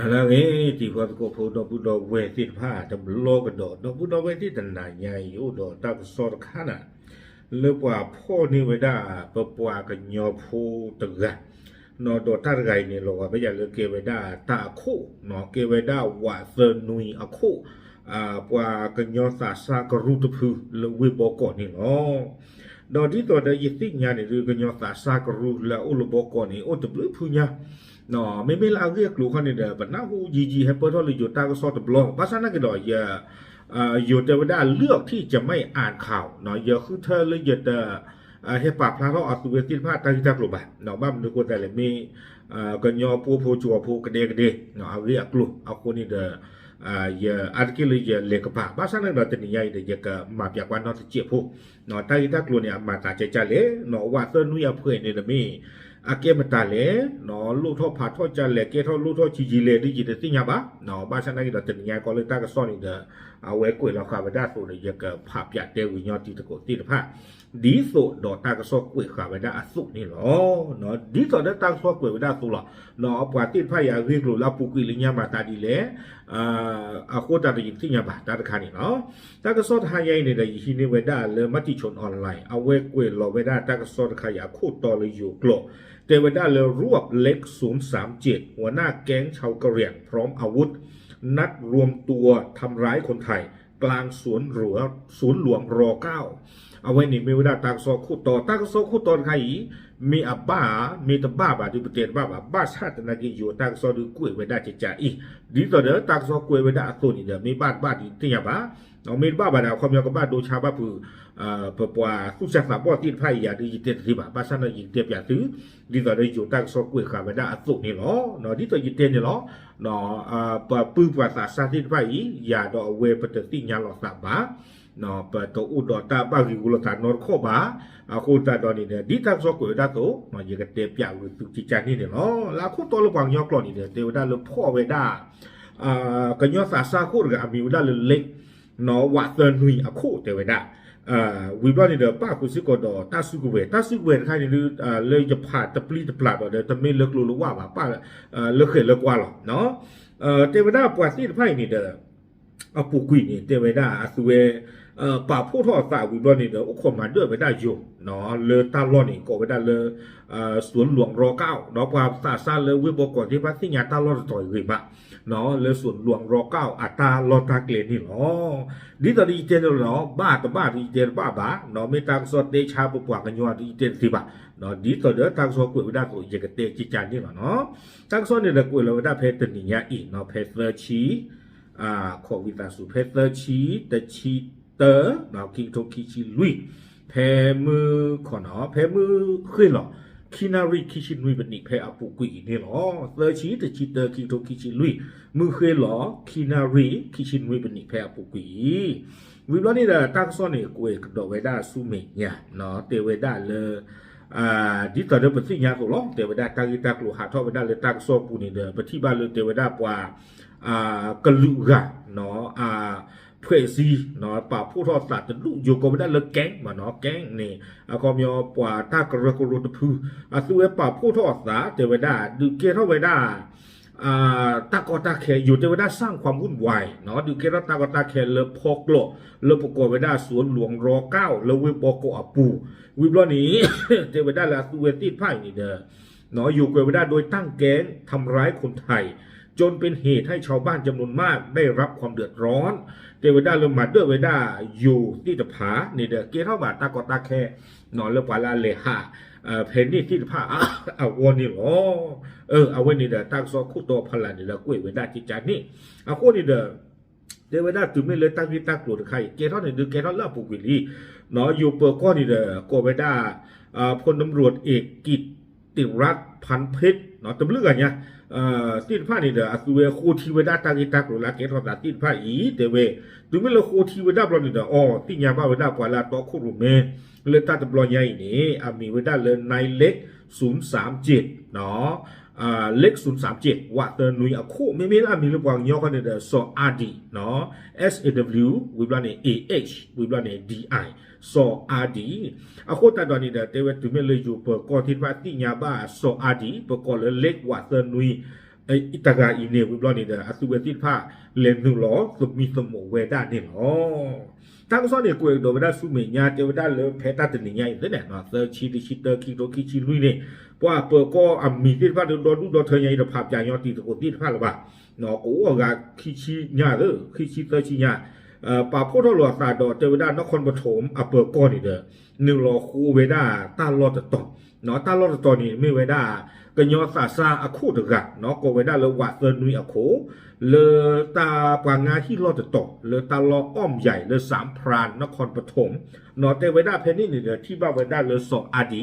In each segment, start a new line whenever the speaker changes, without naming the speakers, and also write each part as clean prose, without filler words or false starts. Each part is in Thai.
là nghe chỉ có phụ đồ phụ đồ về tiết pha trong lô cái đồ đồ phụ đồ về tiết tận này nhảy yếu đồ ta có so được khá nè lỡ qua phô ni về đa bờ qua cái nhỏ phô tự gà nó đồ ta gầy này rồi bây giờ lỡ kia về đa ta khu nó kia về đa quả sơn nuôi ở khu qua cái nhỏ sa sa cái rút phư lỡ về bỏ cỏ này nó đó điตัวได้ยินสิ่งอย่างนี้คือกันยอสาสากรูแล้วอุลบกอนี่โอ้ตบลึกพูเนี่ยเนาะไม่ลาเรียกลูกคนนี้เด้อปัญหาหูจีให้เปิดทอดเลยอยู่ตาก็สอดตบลองภาษาหน้าก็ดอกอย่าอยู่แต่ว่าได้เลือกที่จะไม่อ่านข่าวเนาะอย่าคือเธอเลยอย่าเด้อให้ปากพระเราอัตเวทิพาตาที่ตากลุ่มเนาะบ้านนึกว่าแต่ละมีกันยอผู้จัวผู้กระเดเนาะเอาเรียกลูกเอาคนนี้เด้ออย่าอาจจะเลยอย่าเล็กป่าภาษาหน้าเราจะนิยายเด้ออย่าก็มาเปียกวันนอจะเจี๊ยบผู้เนาะตาที่ตากลุ่มเนี่ยมาตาใจใจเลยเนาะว่าเส้นนุยเพื่อนเนี่ยมีอาเกมาตาเล่เนาะลูกท่อผาท่อจันเล่เกท่อลูกท่อจีเล่ดิจิตสิ่งยังบ้าเนาะบ้านฉันนั่งเราจะนิยายก็เลยตาก็ซ่อนอีกเด้อเอาไว้กุยเราขาไปได้ส่วนเลยยังกับภาพยาเตวิญญาณที่ตะโกนที่ตะผ้าดีสุดดอกตาก็ซ่อนกุยขาไปได้สุดนี่หรอเนาะดีสุดได้ตาซ่อนกุยไปได้สุดหรอเนาะปกติผ้ายาเรียกหรือเราปุกุยลิญญามาตาดีเล่อาโคตาได้ยินสิ่งยังบ้าตาตะขานี่เนาะตาก็ซ่อนหายายเนี่ยได้ยินนี่ไว้ได้เลยมัติชนออนไลน์เอาไว้กุยเราไว้ได้ตาก็ซ่อนขยะโคตรต่อเลยอยู่กลัวเทวดาเลยรวบเล็ก037หัวหน้าแก๊งชาวกะเหรี่ยงพร้อมอาวุธนัดรวมตัวทำร้ายคนไทยกลางสวนหลวงร9เอาไว้นี่มีเวลาตากซอคู่ต่อตากซอคู่ต่อใครมีอับบ้ามีตบ้าบาดูประเทศบ้าชาตินากิอยู่ตากซอดูกุ้ยเวดาจะอีดีต่อเด้อตากซอกุ้ยเวดาตัวนี้เด้อมีบ้านที่ยังบ้าเอามีบ้าดาวความยาวกับบ้านดูชาวบ้านผือเปิดว่าผู้ชายสาวบ่ติดไพ่อย่าดีเต็มที่บ้านฉันน่ะยิงเต็มอย่าซื้อดีต่อได้อยู่ตากซอกุ้ยขาเวดาตัวนี้หรอเนาะดีต่อยิงเต็มเนี่ยหรอเนาะปืนภาษาชาติไพ่อย่าดอกเวปฏิทินยาหลอกสามบ้าเนาะเปิดตัวอุดรตาบาริกุลฐานนอร์ข้อบาคนตาดอนี่เนี่ยดีทางสกุลดาโตมาเยกันเตปยาวิตุจิจานี่เนี่ยเนาะแล้วคนตัวระวังยอกลอนี่เนี่ยเทวดาเลยพ่อเวดากันยอสาสาคู่กับอามิวดาเลยเล็กเนาะวัดเดินหุยอคู่เทวดาวิบลานี่เด้อป้าคุสิกอดอตาสุกเวใครนี่เลยจะผ่านตะปลีตะปลาดเด้อแต่ไม่เลิกรู้ว่าป้าเลิกเคยเลิกว่าหรอเนาะเทวดาปวดที่ไพ่นี่เด้อเอาปูกุยนี่เทวดาอสุเวป่าผู้ทอดสาวิบลนี่เด้ออุคมาเด้อไปได้อยู่เนาะเลยตาลอนี่ก็ไปได้เลยสวนหลวงร9เนาะความซาเลยวิบก่อนที่พระสิญาตาลอต่อยขึ้นมาเนาะเลยสวนหลวงร9อัตาลอตาเกลนี่เนาะดีตอดีเจนเนาะบ้าดีเจนบ้าเนาะไม่ตังสดเดชาปปวกันยัวดีเจนสิบะเนาะดีตอเด้อตังสดกุยไปได้ตัวเยกเตจิจานนี่เนาะตังสดเนี่ยกุยเราได้เพชรตัวนี้อีกเนาะเพชรชีขอวิตาสุเพชรชีแต่ชีเตอร์เนาะคิงโทคิชิลุยแพมือขอเนาะแพมือขึ้นหรอคินาริคิชิลุยเป็นอีกแพอปุกุยนี่หรอเตอร์ชีแต่ชีเตอร์คิงโทคิชิลุยมือขึ้นหรอคินาริคิชิลุยเป็นอีกแพอปุกุยวิบลนี่แหละตั้งซ่อนเนี่ยกุยกระโดดไว้ได้สู้เมียเนาะเตไว้ได้เลยดิตอนเดิมเป็นสิ่งยากสุดหรอเตไว้ได้ตั้งตากลัวหาท่อไว้ได้เลยตั้งซ่อนปูนี่เด้อไปที่บ้านเลยเตไว้ได้กว่ากระลุกะเนาะเพื่อซีเนาะป่าผู้ทอดสัตว์จะลุอยู่ก็ไม่ได้เลยแก๊งมาเนาะแก๊งนี่ก็มีป่าตากระกรุตพือส่วนป่าผู้ทอดสัตว์เทวดาดูเกท่าไว้ได้ตากอตาแขอยู่เทวดาสร้างความวุ่นวายเนาะดูเกท่าตากอตาแขเลยพอกโลเลยประกอบไว้ได้สวนหลวงร9เลยวิปโกอปูวิบล้อนี้เทวดาละสุเวติไพ่นี่เด้อเนาะอยู่กับไว้ได้โดยตั้งแก๊งทำร้ายคนไทยจนเป็นเหตุให้ชาวบ้านจำนวนมากได้รับความเดือดร้อนเทวดาเริ่มมาด้วยเวดาอยู่ที่ตะผานี่เด้อเกท่าบาตากอตาแคนอนเลือปลาเลหะเพนนี่ที่ตะผาเอาวันนี้หรอเอาวันนี้เด้อตั้งซอคู่ตัวพลันนี่เด้อกุ้ยเวดาจิจานี่เอาคนนี้เด้อเทวดาถึงไม่เลยตั้งที่ตั้งกลุ่มใครเกท่านี่เด้อเกท่าเล่าปุกิลีเนาะอยู่เปิดก้อนนี่เด้อโกเวดาพลตำรวจเอกกิตติรัตน์พันเพชรเนาะตำรวจกันเนี่ยติดผ้านี่เด้อตัวโคทีเวดาตากิตากรุลาเกตทอดติดผ้าอีเตเวตัวไม่ละโคทีเวดาบลอนี่เด้อติญาบ้าเวดาปวาลาตอคุรุเมเลยตาตะบลอใหญ่นี่มีเวดาเลยในเล็ก037เนาะเล็ก037ว่าเตอร์นุยอะคู่ไม่ละมีระหว่างย่อกันเด้อซออาร์ดีเนาะ SAW วิบลานี่ AH วิบลานี่ DI ซออาร์ดีอะโคตาดอนี่เด้อเตเวตุเมเลยอยู่เปิดกอทิดว่าติญาบ้าซออาร์ดีเปิดกอเลยเล็กว่าเตอร์นุย ไออิตากาอีเนวิบลอนี่เดออาสุเวติผ้าเลนหนึ่งล้อสมีสมองเวด้านี่หรอตั้งซ้อนเนี่ยกูเองโดนเวด้าสุเมียเจอเวด้าเลยเพต้าตัวนี้เนี่ยเนี่ยเนาะเซอร์ชีดิชิเตอร์คิโตคิชิลุยเนี่ยเพราะว่าเปิดก็มีที่ผ้าโดนดูโดนเธอเนี่ยภาพจางยอดตีตะโกนที่ผ้าหรือเปล่าเนาะกูว่าคิชิเนี่ยคิชิเตอร์ชิเนี่ยป่าพูดทอหลวงตาดอเจอเวด้านครปฐมเปิดก้อนนี่เด้อหนึ่งล้อคูเวด้าตาลอดต่อเนาะตาลอดต่อนี่ไม่เวด้าก็ยอซาซาอคูดกะเนาะก็เวด้าเลวัดเซนุยอโคเลตาปางาที่รอดต่อเลตาลออ้อมใหญ่เลสามพรานนครปฐมเนาะแต่เวด้าเพนนี่นี่เด้อที่บ้าเวด้าเลสองอดี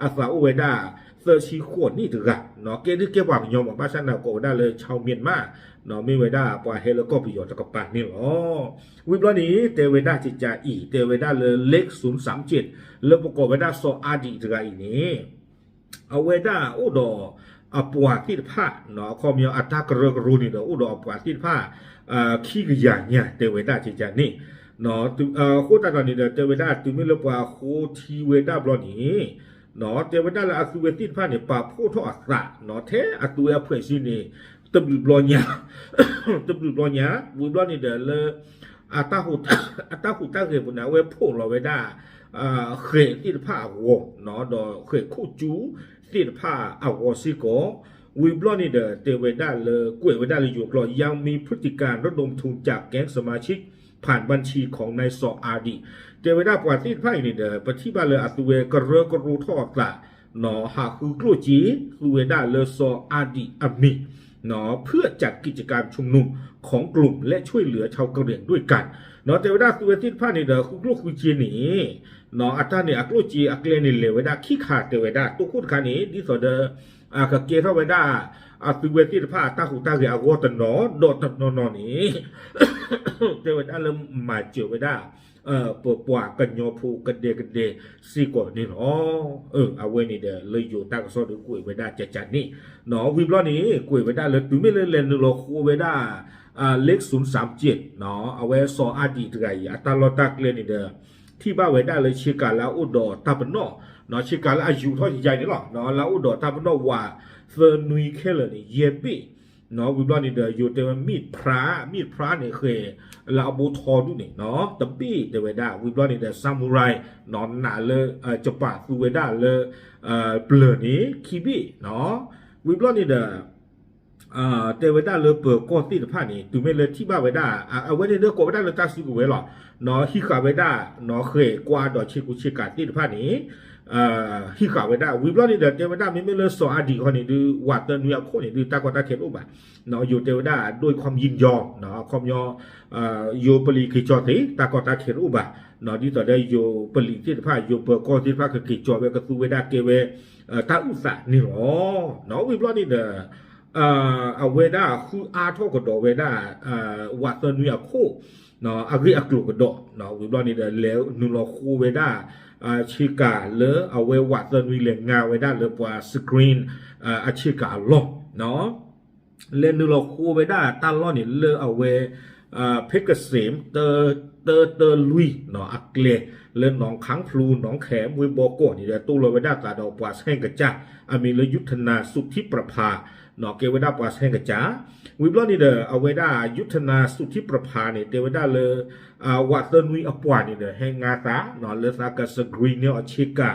อาซาอุเวด้าเซอร์ชีขวดนี่ถือกะเนาะเกที่เก็บวางยอมบอกว่าฉันเอาโกได้เลยชาวเมียนมาเนาะไม่เวด้าปว่าเฮลก็ประโยชน์จากปานนี่หรอวิบล้อนี้เตเวด้าจิจาอีเตเวด้าเลยเล็ก037แล้วประกอบเวด้าโซอาดีถือกะอีนี้เอาเวด้าอุดอปวาติผ้าเนาะคอมยออัตตากระกรูนี่เด้ออุดอปวาติผ้าขี้กระยาเนี่ยเตเวด้าจิจานี่เนาะโคตรตอนนี้เด้อเตเวด้าตุมิเลปว่าโคทีเวด้าบล้อนี้เนาะเทวดาละอสุเวติผ้าเนี่ยป่าผู้ทออัสระเนาะเทอตุเอเพื่อสินี่ตบลอยาตบลอยาบุบลอนี่เดอเลยอาตาหูตาเกบุนะเวพูเราเวดาเขยติดผ้าหัวเนาะดอเขยคู่จูติดผ้าอาวสิโกวิบลอนี่เดอเทวดาเลยกวยเวดาเลยอยู่กลอยังมีพฤติการระดมทุนจากแก๊งสมาชิกผ่านบัญชีของนายซออาดีเจเวดาปวดที่ไพ่นี่เด้อปฏิบัติเลยอัตเวกระเรกรูทอดละเนาะหากคือกลัวจีคือเวดาเลซออาดีอามิเนาะเพื่อจัดกิจกรรมชุมนุมของกลุ่มและช่วยเหลือชาวกะเหรี่ยงด้วยกันเนาะเจเวดาสุเวติไพ่นี่เด้อคือกลัวคือจีนี่เนาะอัตตาเนี่ยอักลัวจีอักเลนี่เลเวดาขี้ขาดเจเวดาตุกุดขานี้ดิสอเดอกะเกทเวดาอาสุเวติผ้าตาหูตาเกอาวตนอโดดนอนนี่เจเวดาเริ่มมาเจเวดาปวปวกันโยผูกันเดซีก่อนนี่เนาะเอาไว้นี่เด้อเลยอยู่ตากซอดกุยเวดาจัดนี่เนาะวิบล้อนี้กุยเวดาเลยตุ้ไม่เลยเลนโลคูเวดาเล็ก037เนาะเอาไว้ซออาดีตไกอัตลอตักเลนี่เด้อที่บ้าเวดาเลยชิกาลาอุดอตาปนอเนาะชิกาลาอายุเท่าใหญ่นี่หรอเนาะลาอุดอตาปนอว่าเฟอร์นุยเคลนี่เยบีเนาะวิบล้อนี่เด้ออยู่แต่ว่ามีดพระเนี่ยเคยลาบูทอดูนี่เนาะตะปี้เดเวดาวิบล้อนี่เด้อซามูไรนอนหนาเลยจะปะฟูเวดาเลยเปลือนี้คีบีเนาะวิบล้อนี่เด้อเดเวดาเลยเปิดก้อนตีนผ้านี่ตูไม่เลยที่บ้าเวดาเอาไว้ในเรื่องก้อนเวดาเลยตาสุกุเวหรอเนาะฮิคาเวดาเนาะเคยกว่าดอกชิกุชิกาตีนผ้านี้ฮิคาเวดาวิบล้อนี่เด้อเดเวดาไม่เลยสออดีคนนี้ดูวัดเตนุยาโคนี่ดูตากว่าตาเขียนอุบะเนาะอยู่เดเวดาด้วยความยินยอมเนาะความยอโยปลีกิจอติตากอตาเขียนอุบะเนาะที่ต่อได้โยปลีที่ผ้าโยเปิดก้อนที่ผ้าคือกิจอเวกสูเวดาเกเวตาอุสะนี่หรอเนาะวิบล้อนี่เด้อเอาเวดาคืออาทอกดอเวดาวัดเตนุยาโคเนาะอากริอักลุกดอเนาะวิบล้อนี่เด้อแล้วนุลคูเวดาชิกาเลอเอาไว้วัดเตนุยเลงงาเวดาเลปว่าสกรีนชิกาลอเนาะเลนุลคูเวดาตาล้อนี่เลอเอาไว้เพชรเกษมเตอลุยเนาะอักเลเล่นหนองขังพลูหนองแขมวิบโกนี่เด้อตู้โลเวดาตาดอกปวาแห้งกระจ้ามีเลยุทธนาสุทธิประภาเนาะเกเวดาปวาแห้งกระจ้าวิบล้อนี่เด้อเอาเวดายุทธนาสุทธิประภาเนี่ยเทวดาเลยวัดเตนุยอปวานี่เด้อแห้งงาตาเนาะเลสากาสกรีเนอชิกา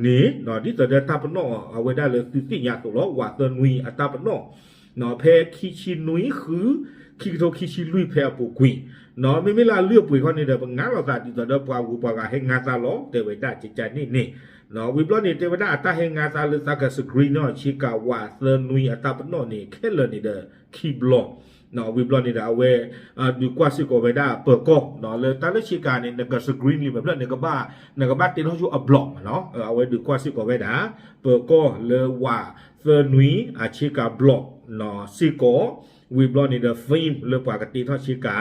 นี่เนาะที่ต่อเดือตาปนอเอาเวดาเลยสุติญาตุล้อวัดเตนุยอัตาปนอเนาะเพคิชินุยคือคิโตคิชิลุยเพอปุกุยเนาะไม่ลาเลือกปุ๋ยคนนี้เด้องั้นเราตาที่ต่อเดือปวากูปวาแห้งงาตาล้อเทวดาจิตใจนี่เนาะวิบล้อนี่เทวดาอัตาแห่งงาตาเลสากาสกรีเนอชิกาวาเซนุยอัตาปนอนี่แค่เลยนี่เด้อคีบล็อกเนาะวิบล้อนี่เด้อเอาไว้ดูกว่าสิโกเวดาเปิดก็เนาะเลยตาเลชิกานี่นกสกรีนนี่แบบนั้นนกบ้าตินเขาอยู่อับล็อกเนาะเอาไว้ดูกว่าสิโกเวดาเปิดก็เลยว่าเซนุยอาชิกาบล็อกเนาะสิโกวิบล้อนี่เด้อฟิล์มเลยปกติเท่าชิกา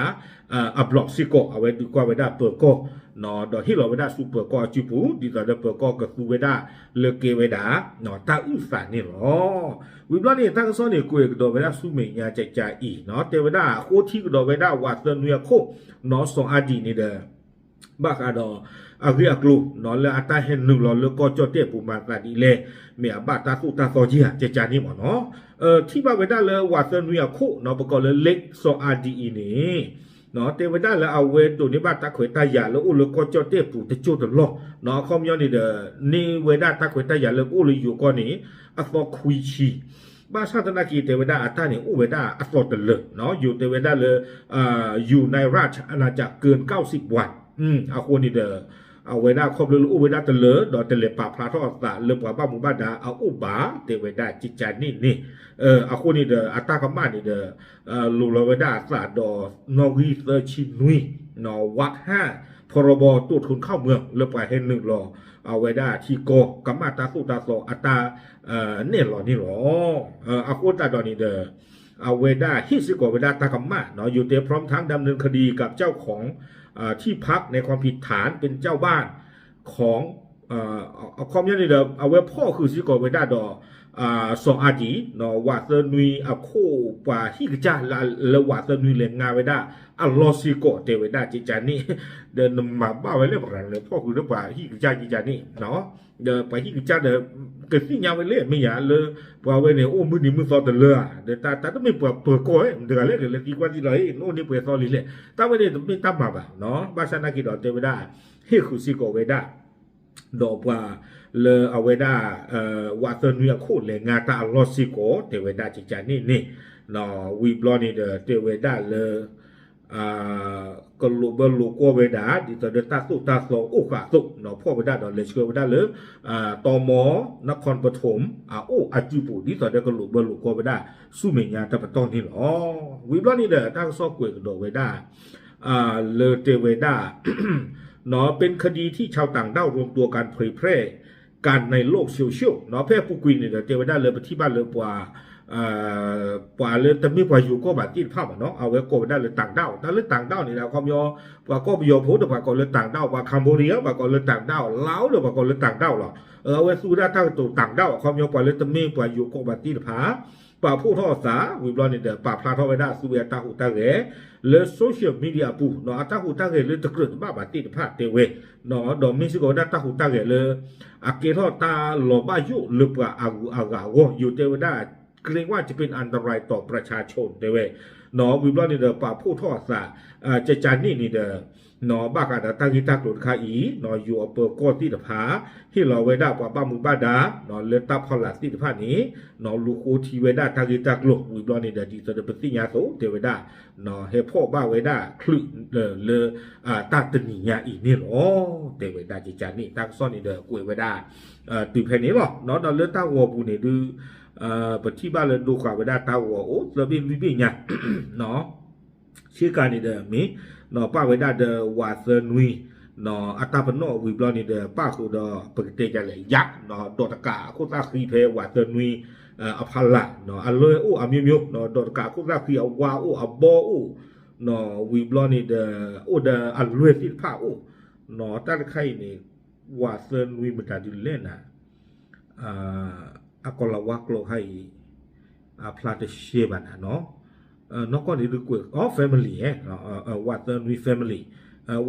อับล็อกสิโกเอาไว้ดูกว่าเวดาเปิดก็เนาะดอกที่เราเวดาซูเปอร์ก็จิปูดีต่อเดเปอร์ก็กับซูเวดาเลเกเวดาเนาะตาอุสานี่หรอวิบล้อนี่ตั้งซ้อนนี่กูเอกดอกเวดาซูเมียใจอีเนาะเทวดาโคที่ดอกเวดาวัดเตนุยาโคเนาะสองอดีนี่เด้อบักอาดอ อาเรียกลูนอนเลยอัตาเห็นหนึ่งรอเลยก็จอเตี้ยปูมาตาดีเลยเมียบาตาสุตาซอจีฮะเจจานี่หมอเนาะที่บ้านเวด้าเลยว่าเซนุยาคู่เนาะประกอบเลยเล็กโซอาดีนี่เนาะเตเวด้าเลยเอาเวตัวนี้บ้านตาขวยตายาแล้วอู้เลยก็จอเตี้ยปูตะจูตลอเนาะคอมยอนนี่เดนี่เวด้าตาขวยตายาเลยอู้เลยอยู่ก่อนนี้อัฟอคุยชีบ้านชาตินากีเทวดาอัตตาเนี่ยอุเวดาอัสโตเตลเนาะอยู่เทวดาเลยอยู่ในราชอาณาจักรเกิน90 วันเอาคนนี้เด้อเอาเวดาครบเลยอุเวดาเตลดอเตลปาพระทอสะเลือกว่าบ้ามุบ้าดาเอาอุบาเทวดาจิตใจนี่เอาคนนี้เด้ออัตตากรรมานี่เด้อลูลเวดาสะดอนอวีเซชินุยนอวัด5พรบตู้ทุนเข้าเมืองเลือกไปให้หนึ่งรอเอาไว้ได้ที่โกกัมมาตาสุตาโซอัตาเนี่ยหรอนี่หรออากูตาดอนี่เดอเอาไว้ได้ฮิสิโกไว้ได้ตากัมมาเนาะอยู่เตพร้อมทั้งดำเนินคดีกับเจ้าของที่พักในความผิดฐานเป็นเจ้าบ้านของเอาความยันนี่เดอเอาไว้พ่อคือสิโกไว้ได้ดอสองอาจีเนาะว่าเซนุยอาโคกว่าฮิกจ้าละว่าเซนุยเลงงาไว้ได้อัลลอซิโกเตไว้ได้จิจานี่เดินมาบ้าไว้เรื่องอะไรเลยพ่อคือเรื่องว่าฮิกจ้าจิจานี่เนาะเดินไปฮิกจ้าเดินเกิดสิ่งยาวไว้เลยไม่อยากเลยว่าไว้เนี่ยโอ้มือนี่มือซอเตลือเดินตาต้องไม่เปิดก้อยเดือดเลยเดี๋ยวกี่วันที่ไรโน่นนี่เปิดซอลีเลยตาไว้เนี่ยไม่ตั้มมาบ่าเนาะบ้านชนากิดอเตไว้ได้ฮิคุซิโกไว้ได้ดอกว่าเลเอาไว้ได้ว่าเซนุยาคู่เลยงาตาลอซิโกเทเวดาจิจานี่เนาะวีบลอนี่เดเทเวดาเลก็ลูเบลูกัวเวดาดิตเดตาสุตาโซอุกะสุเนาะพ่อเวดาดอเลชัวเวดาเลยตมนครปฐมอาจิปุดิตเดก็ลูเบลูกัวเวดาสุเมียตะปะตอนนี่หรอวีบลอนี่เดตั้งซอกกวยกดเวดาเลเทเวดาเนาะเป็นคดีที่ชาวต่างด้าวรวมตัวกันเผยแพร่การในโลกโซเชียลเนาะแพร่ผู้กุยเนี่ยเทวดาเลยไปที่บ้านเลยป่าเลยแต่มีป่าอยู่ก็แบบที่ภาพเนาะเอาไว้ก็ได้เลยต่างด้าวแต่เลยต่างด้าวนี่นะความยอป่าก็ยอพูดแต่ป่าก็เลยต่างด้าวป่าคัมโบเดียป่าก็เลยต่างด้าวลาวเลยป่าก็เลยต่างด้าวหรอเอาไว้สู้ได้ทั้งตัวต่างด้าวความยอป่าเลยแต่มีป่าอยู่ก็แบบที่ภาพป่าผู้ทอสาวิบลอนนี่เด้อป่าพลาทอไว้ได้สู้เวตาหูตาเรเลยโซเชียลมีเดียปูเนาะตาหูตาเรเลยตะเกิดบ้าแบบที่ภาพเตเวเนาะดอมิสิโกได้ตาหูตาเรเลยอาเกทอตาหลบอายุหรือป่าอากาวอยู่เตวได้เกรงว่าจะเป็นอันตรายต่อประชาชนเด้เว้เนาะวิบลอนนี่เด้อป่าผู้ทอสาเจจานี่เด้อเนาะบ้ากันตากิตาโดดคาอีเนาะอยู่อำเภอก้อที่ตะพาที่เราไว้ได้ป่าบ้ามือบ้าดาเนาะเลตับพลัสที่ตะพานี้เนาะลูกโอทีไว้ได้ตากิตาโลวิบลอนนี่เด้อดีตะเปติญาโตเตไว้ได้เนาะเฮพ่อบ้าไว้ได้คลึเลตาตนิญาอีนี่หรอเตไว้ได้เจจานี่ตั้งซ่อนนี่เด้อกวยไว้ได้ตื่นแผ่นนี้หรอเนาะเลือดตาวัวปูนี่ดูปฏิบัติเลยดูข่าวไปได้ตาวัวโอ้เราเป็นวิบิญญาเนาะชื่อการนี่เด้อมีเนาะป้าไว้ได้เด้อวาเซนุยเนาะอัตราพนอวิบลอนี่เด้อป้าคือเด้อปกติจะเลยยักษ์เนาะดอตกาโคตรคีเพวาเซนุยอภัลละเนาะอันเลยโอ้อามิมิเนาะดอตกาโคตรคีเอาวาโอ้อับบโอ้เนาะวิบลอนี่เด้อโอ้เด้ออันเลยที่ผ้าโอ้เนาะตั้งใครนี่วาเซนุยมันจะดิเล่นนะอากลวักโลให้พลาดเชบันเนาะนอกก็ดีดูกว่าfamilyว่าเตอร์วี family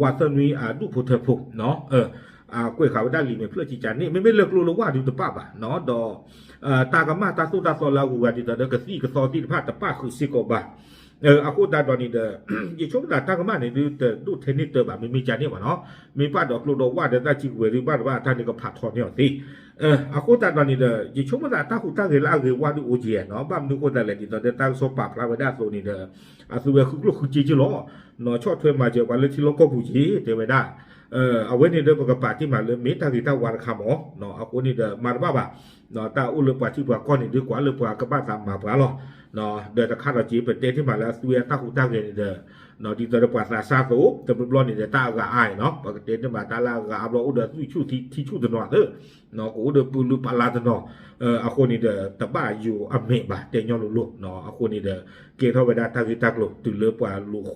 ว่าเตอร์วีดูพุทธภพเนาะกล้วยขาวได้ลีเมเพื่อจีจันนี่ไม่เลิกรู้แล้วว่าดูตะป้าบ่ะเนาะดอตากามาตาสุตาโซลากูว่าดิตาเดกซี่กซอที่พาตะป้าคือซิโกบ่ะอากูตาดอนี่เดยิ่งช่วงตากามาเนี่ยดูเทนนิสเตอร์บ่ะมีจานนี่บ่เนาะมีป้าดอกลูดว่าเดตาจิกเวริบ้านว่าท่านนี่ก็ผัดทอนเนี่ยสิอากูตาดอนี่เดยิ่งช่วงตาหูตาเกลาเกว่าดูโอเจียเนาะบ้านดูคนแต่ละดิตาเดตาโซปาพลาเวดาโซนี่เดอาสุเวคือลูกคือจีจิโลเนาะชอบเทมาเจอวันเลยที่โลก็ผู้จีเทเวดาเอาไว้ในเรื่องปกติที่มาเลยมิตรที่ตาวันคำอ๋อเนาะเอาคนนี้เดมาบ้าบ่ะเนาะตาอุลปะที่ว่าก้อนนี่ดีกว่าเลยกว่ากับบ้านสามมาปลาหรอเนาะเดินตะคาดจีเป็นเต้ที่มาแล้วสวีตาหูตาเกนี่เดเนาะที่ตะปัสสาโตแต่เป็นบลอนนี่เดตากะอายเนาะปกติที่มาตาลากะอับเราอุดที่ชูที่ชูตะนอเด้อเนาะอุดปูลุปลาตะนอเอาคนนี้เดตะบ้าอยู่อเมบะเตยอนลุเนาะเอาคนนี้เดเกทวดาทากิตักลุตุเลปว่าลูโค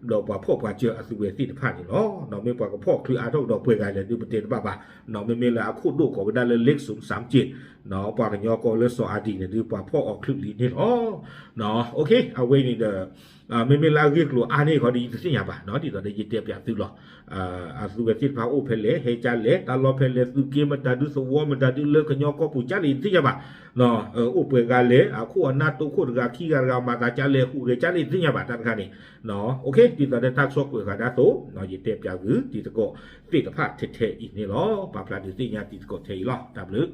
ดอกว่าพ่อว่าเจออสุเวสิผ่านนี่เนาะเนาะไม่ปว่ากับพ่อคืออาทอกดอกเปื่อยเลยดูประเทศบ้าเนาะไม่ละคูดลูกของได้เลยเลข037เนาะปว่ากันยอก็เลยสออดีเนี่ยดูปว่าพ่อออกคลึกลีนี่เนาะ เนาะโอเคเอาไว้นี่เด้อไม่ลาเรียกลัวอันนี้เขาดีสิญาบ่เนาะที่ตอนได้ยินเตียบอยากซื้อหรอสุเวทิพาโอเพเลเฮจาเลตลอเพเลสุเกมตาดุสวอมตาดุเลขญอก็ปูจาลินสิญาบ่เนาะอุปกาเลคู่อนาตุคู่กาขี้กามาตาจาเลคู่เรจาลินสิญาบ่ตันคันนี่เนาะโอเคที่ตอนได้ทักซอกกาดาโตเนาะยิเตียบอยากที่ตะก็ติดภาพเท่ๆอีกนี่หรอปาพลาดิสิญาติตะก็เทหรอตับลึก